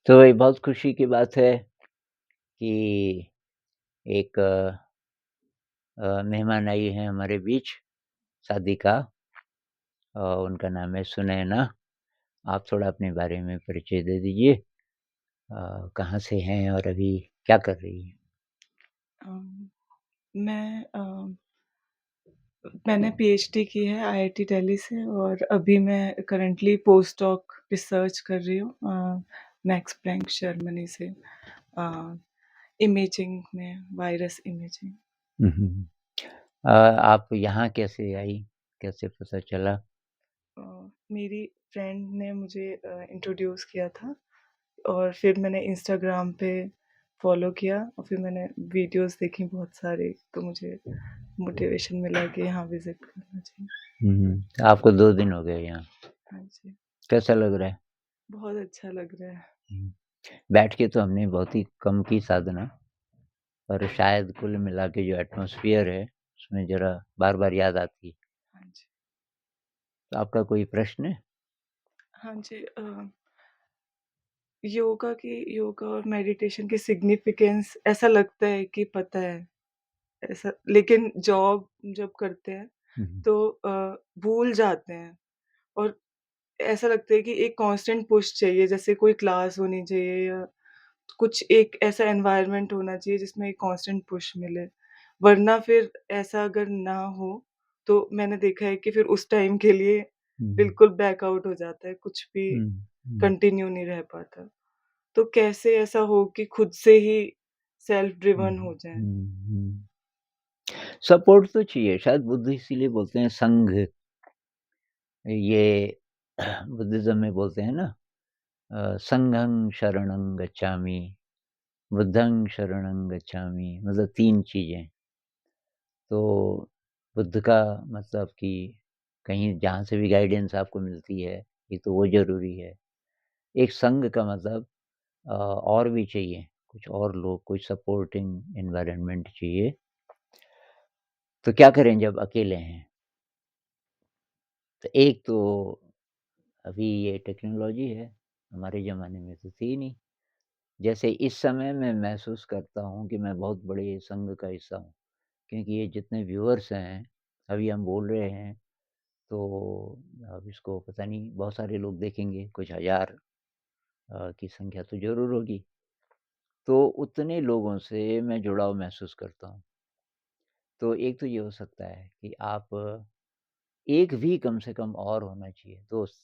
तो ये बहुत खुशी की बात है कि एक मेहमान आई हैं हमारे बीच, सादिका। उनका नाम है सुनैना। आप थोड़ा अपने बारे में परिचय दे दीजिए। कहाँ से हैं और अभी क्या कर रही हैं? अम, मैं मैंने पीएचडी की है आईआईटी दिल्ली से और अभी मैं करंटली पोस्ट डॉक रिसर्च कर रही हूँ मैक्स प्लैंक जर्मनी से इमेजिंग में वायरस इमेजिंग। हुँ, हुँ। आप यहाँ कैसे आई? कैसे पता चला? मेरी फ्रेंड ने मुझे इंट्रोड्यूस किया था और फिर मैंने इंस्टाग्राम पे फॉलो किया और फिर मैंने वीडियोस देखी बहुत सारी, तो मुझे मोटिवेशन मिला कि यहाँ विजिट करना चाहिए। हुँ, हुँ। आपको 2 दिन हो गए यहाँ। हाँ जी, कैसा लग रहा है? बहुत अच्छा लग रहा है। हुँ। बैठ के तो हमने बहुत ही कम की साधना, पर शायद कुल मिला के जो एटमॉस्फियर है, उसमें ज़रा बार-बार याद आती है। हाँ जी। तो आपका कोई प्रश्न है? हाँ जी, योगा और मेडिटेशन की सिग्निफिकेंस ऐसा लगता है कि पता है, ऐसा लेकिन जॉब जब करते हैं हुँ, हुँ। तो भूल जाते हैं और ऐसा लगता है कि एक कांस्टेंट पुश चाहिए, जैसे कोई क्लास होनी चाहिए या कुछ एक ऐसा एनवायरनमेंट होना चाहिए जिसमें एक कांस्टेंट पुश मिले। वरना फिर ऐसा अगर ना हो, तो मैंने देखा है कि फिर उस टाइम के लिए हुँ, बिल्कुल बैकआउट हो जाता है, कुछ भी हुँ, हुँ, कंटिन्यू नहीं रह पाता। तो कैसे ऐसा हो कि खुद से ही सेल्फ हुँ, ड्रिवन हो जाएँ? हुँ, हुँ। सपोर्ट तो चाहिए, शायद बुद्ध इसीलिए बोलते हैं संघ। ये बुद्धिज़्म में बोलते हैं ना, संघं शरणं गच्छामि, बुद्धं शरणं गच्छामि, मतलब 3 चीज़ें। तो बुद्ध का मतलब कि कहीं जहाँ से भी गाइडेंस आपको मिलती है, एक तो वो ज़रूरी है। एक संघ का मतलब और भी चाहिए, कुछ और लोग, कुछ सपोर्टिंग एनवायरनमेंट चाहिए। तो क्या करें जब अकेले हैं? तो एक तो अभी ये टेक्नोलॉजी है, हमारे ज़माने में तो थी नहीं। जैसे इस समय मैं महसूस करता हूँ कि मैं बहुत बड़े संघ का हिस्सा हूँ, क्योंकि ये जितने व्यूअर्स हैं, अभी हम बोल रहे हैं, तो अब इसको पता नहीं बहुत सारे लोग देखेंगे, कुछ हज़ार की संख्या तो ज़रूर होगी। तो उतने लोगों से मैं जुड़ाव महसूस करता हूँ। तो एक तो ये हो सकता है कि आप एक भी कम से कम और होना चाहिए दोस्त,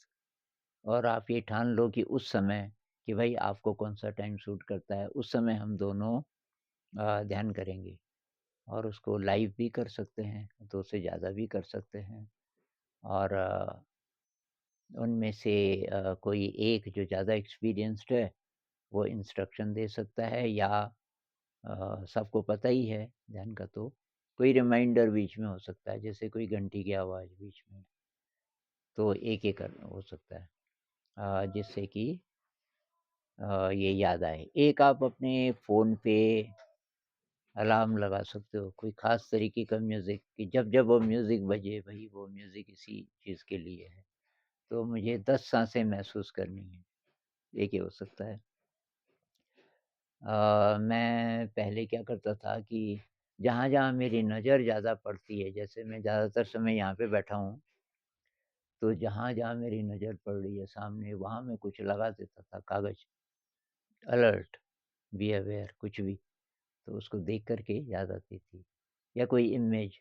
और आप ये ठान लो कि उस समय कि भाई आपको कौन-सा टाइम सूट करता है, उस समय हम दोनों ध्यान करेंगे और उसको लाइव भी कर सकते हैं, 2 से ज़्यादा भी कर सकते हैं। और उनमें से कोई एक जो ज़्यादा एक्सपीरियंस्ड है, वो इंस्ट्रक्शन दे सकता है, या सबको पता ही है ध्यान का, तो कोई रिमाइंडर बीच में हो सकता है, जैसे कोई घंटी की आवाज़ बीच में, तो एक-एक हो सकता है जिससे कि ये याद आए। एक आप अपने फ़ोन पे अलार्म लगा सकते हो, कोई ख़ास तरीके का म्यूज़िक, कि जब-जब वो म्यूज़िक बजे, भई वो म्यूज़िक इसी चीज़ के लिए है, तो मुझे 10 साँसें महसूस करनी है, एक ये हो सकता है। मैं पहले क्या करता था कि जहाँ-जहाँ मेरी नज़र ज़्यादा पड़ती है, जैसे मैं ज़्यादातर समय यहाँ पे बैठा हूँ, तो जहाँ-जहाँ मेरी नज़र पड़ रही है सामने, वहाँ मैं कुछ लगा देता था कागज़, अलर्ट, बी अवेयर, कुछ भी, तो उसको देख कर के याद आती थी। या कोई इमेज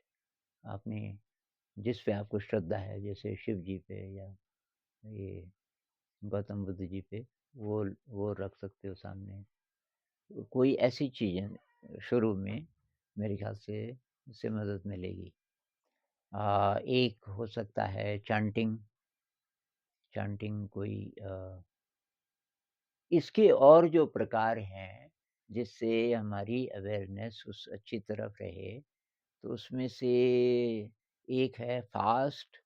आपने जिस पे आपको श्रद्धा है, जैसे शिव जी पे या ये गौतम बुद्ध जी पे, वो रख सकते हो सामने। तो कोई ऐसी चीज़ें शुरू में मेरे ख़्याल से इससे मदद मिलेगी। एक हो सकता है चैंटिंग, चैंटिंग कोई इसके और जो प्रकार हैं, जिससे हमारी अवेयरनेस उस अच्छी तरफ रहे, तो उसमें से एक है fast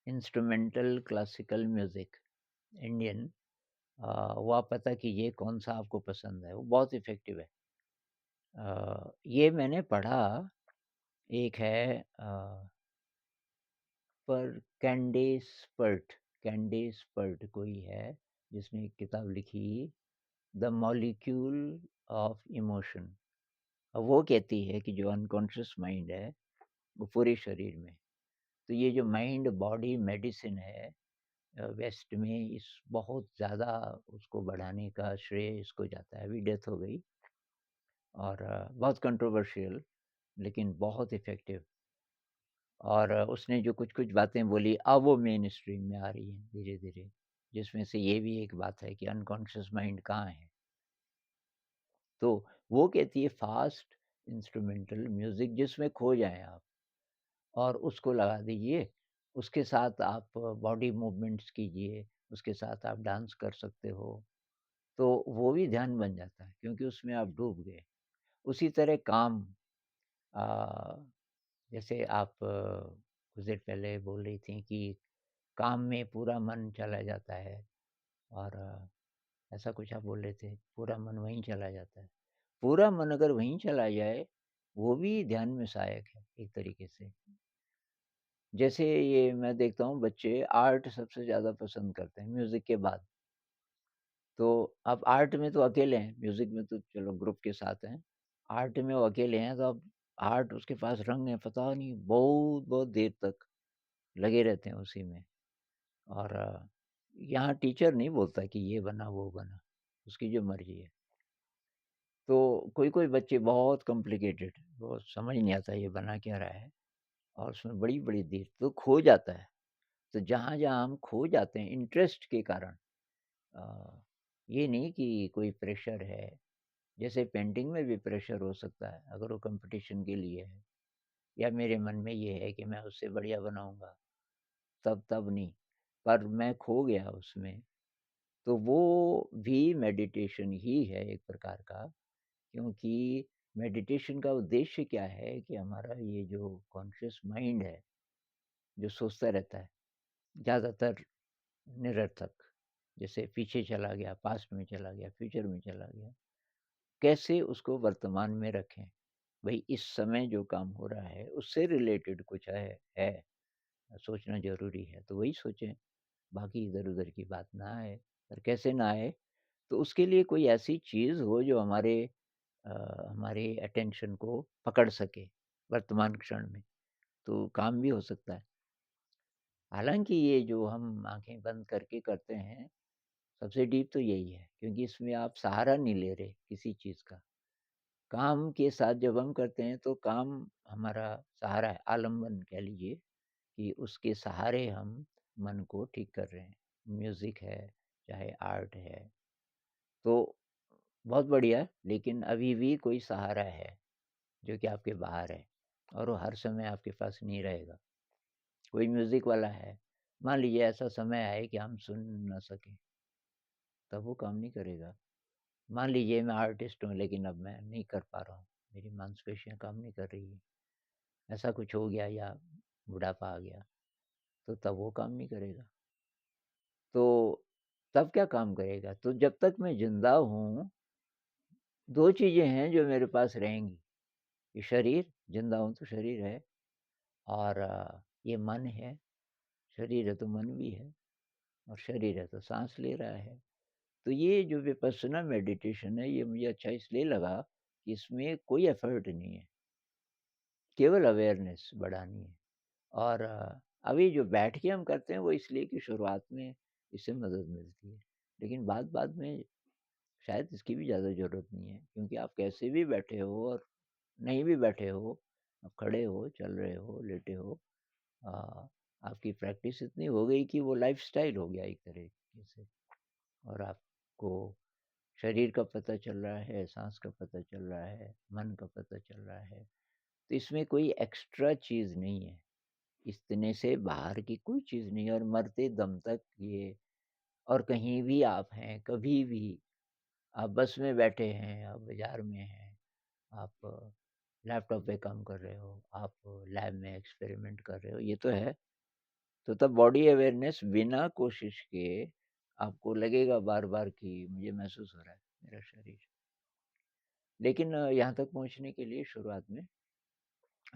instrumental classical music, Indian. वो आप पता कीजिए कौन-सा आपको पसंद है, वो बहुत इफ़ेक्टिव है। ये मैंने पढ़ा, एक है पर कैंडेस पर्ट कोई है, जिसने एक किताब लिखी, द मॉलिक्यूल ऑफ इमोशन। वो कहती है कि जो अनकॉन्शियस माइंड है, वो पूरे शरीर में। तो ये जो माइंड बॉडी मेडिसिन है, वेस्ट में इस बहुत ज़्यादा उसको बढ़ाने का श्रेय इसको जाता है। अभी डेथ हो गई और बहुत कंट्रोवर्शियल लेकिन बहुत इफ़ेक्टिव। और उसने जो कुछ-कुछ बातें बोली, अब वो मेन स्ट्रीम में आ रही हैं धीरे-धीरे, जिसमें से ये भी एक बात है कि अनकॉन्शियस माइंड कहाँ है। तो वो कहती है फ़ास्ट इंस्ट्रूमेंटल म्यूज़िक जिसमें खो जाएँ आप और उसको लगा दीजिए, उसके साथ आप बॉडी मूवमेंट्स कीजिए, उसके साथ आप डांस कर सकते हो, तो वो भी ध्यान बन जाता है क्योंकि उसमें आप डूब गए। उसी तरह काम, अ, जैसे आप कुछ देर पहले बोल रही थीं कि काम में पूरा मन चला जाता है और ऐसा कुछ आप बोल रहे थे, पूरा मन वहीं चला जाता है। पूरा मन अगर वहीं चला जाए, वो भी ध्यान में सहायक है एक तरीके से। जैसे ये मैं देखता हूँ बच्चे आर्ट सबसे ज़्यादा पसंद करते हैं म्यूज़िक के बाद। तो अब आर्ट में तो अकेले हैं, म्यूज़िक में तो चलो ग्रुप के साथ हैं। आर्ट में वो अकेले हैं तो अब आर्ट उसके पास रंग है, पता नहीं बहुत-बहुत देर तक लगे रहते हैं उसी में। और यहाँ टीचर नहीं बोलता कि ये बना, वो बना, उसकी जो मर्ज़ी है। तो कोई-कोई बच्चे बहुत कॉम्प्लिकेटेड, वो समझ नहीं आता ये बना क्या रहा है और उसमें बड़ी-बड़ी देर तो खो जाता है। तो जहाँ-जहाँ हम खो जाते हैं इंटरेस्ट के कारण, अ, ये नहीं कि कोई प्रेशर है, जैसे पेंटिंग में भी प्रेशर हो सकता है अगर वो कॉम्पिटिशन के लिए है या मेरे मन में ये है कि मैं उससे बढ़िया बनाऊँगा, तब नहीं। पर मैं खो गया उसमें, तो वो भी मेडिटेशन ही है एक प्रकार का। क्योंकि मेडिटेशन का उद्देश्य क्या है कि हमारा ये जो कॉन्शियस माइंड है, जो सोचता रहता है, ज़्यादातर निरर्थक, जैसे पीछे चला गया, पास्ट में चला गया, फ्यूचर में चला गया, कैसे उसको वर्तमान में रखें? भई इस समय जो काम हो रहा है, उससे रिलेटेड कुछ है, सोचना ज़रूरी है, तो वही सोचें, बाकी इधर-उधर की बात ना आए। और कैसे ना आए? तो उसके लिए कोई ऐसी चीज़ हो जो अ, हमारे अटेंशन को पकड़ सके वर्तमान क्षण में, तो काम भी हो सकता है। हालाँकि ये जो हम आँखें बंद करके करते हैं, सबसे डीप तो यही है क्योंकि इसमें आप सहारा नहीं ले रहे किसी चीज़ का। काम के साथ जब हम करते हैं तो काम हमारा सहारा है, आलंबन कह लीजिए कि उसके सहारे हम मन को ठीक कर रहे हैं। म्यूज़िक है, चाहे आर्ट है, तो बहुत बढ़िया, लेकिन अभी भी कोई सहारा है। जो कि आपके बाहर है और वो हर समय आपके पास नहीं रहेगा। कोई म्यूज़िक वाला है, मान लीजिए ऐसा समय आए कि हम सुन ना सकें, तब वो काम नहीं करेगा। मान लीजिए मैं आर्टिस्ट हूँ लेकिन अब मैं नहीं कर पा रहा हूँ, मेरी मांसपेशियाँ काम नहीं कर रही हैं, ऐसा कुछ हो गया या बुढ़ापा आ गया, तो तब वो काम नहीं करेगा। तो तब क्या काम करेगा? तो जब तक मैं ज़िंदा हूँ, 2 चीज़ें हैं जो मेरे पास रहेंगी, ये शरीर, ज़िंदा हूँ तो शरीर है और ये मन है, शरीर है तो मन भी है। और शरीर है तो साँस ले रहा है। तो ये जो विपस्सना मेडिटेशन है ये मुझे अच्छा इसलिए लगा कि इसमें कोई एफ़र्ट नहीं है, केवल अवेयरनेस बढ़ानी है। और अभी जो बैठ के हम करते हैं वो इसलिए कि शुरुआत में इससे मदद मिलती है। लेकिन बाद-बाद में शायद इसकी भी ज़्यादा ज़रूरत नहीं है क्योंकि आप कैसे भी बैठे हो और नहीं भी बैठे हो, आप खड़े हो, चल रहे हो, लेटे हो, अ, आपकी प्रैक्टिस इतनी हो गई कि वो लाइफ़स्टाइल हो गया एक तरीके से। और आपको शरीर का पता चल रहा है, साँस का पता चल रहा है, मन का पता चल रहा है। तो इसमें कोई एक्स्ट्रा चीज़ नहीं है। इतने से बाहर की कोई चीज़ नहीं है और मरते दम तक ये। और कहीं भी आप हैं, कभी भी, आप बस में बैठे हैं, आप बाज़ार में हैं, आप लैपटॉप पे काम कर रहे हो, आप लैब में एक्सपेरिमेंट कर रहे हो, ये तो है। तो तब बॉडी अवेयरनेस बिना कोशिश के आपको लगेगा बार-बार कि मुझे महसूस हो रहा है, मेरा शरीर। लेकिन यहाँ तक पहुँचने के लिए शुरुआत में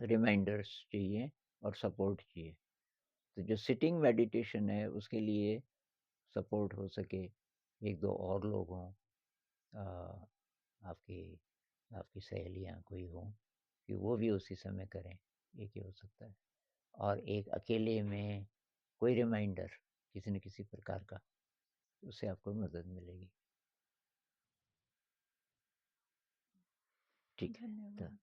रिमाइंडर्स चाहिए और सपोर्ट चाहिए। तो जो सिटिंग मेडिटेशन है उसके लिए सपोर्ट हो सके, 1-2 और लोग हों, अ, आपकी आपकी सहेलियाँ कोई हों, कि वो भी उसी समय करें, एक ये हो सकता है। और एक अकेले में कोई रिमाइंडर किसी न किसी प्रकार का, उससे आपको मदद मिलेगी। ठीक है, तो धन्यवाद।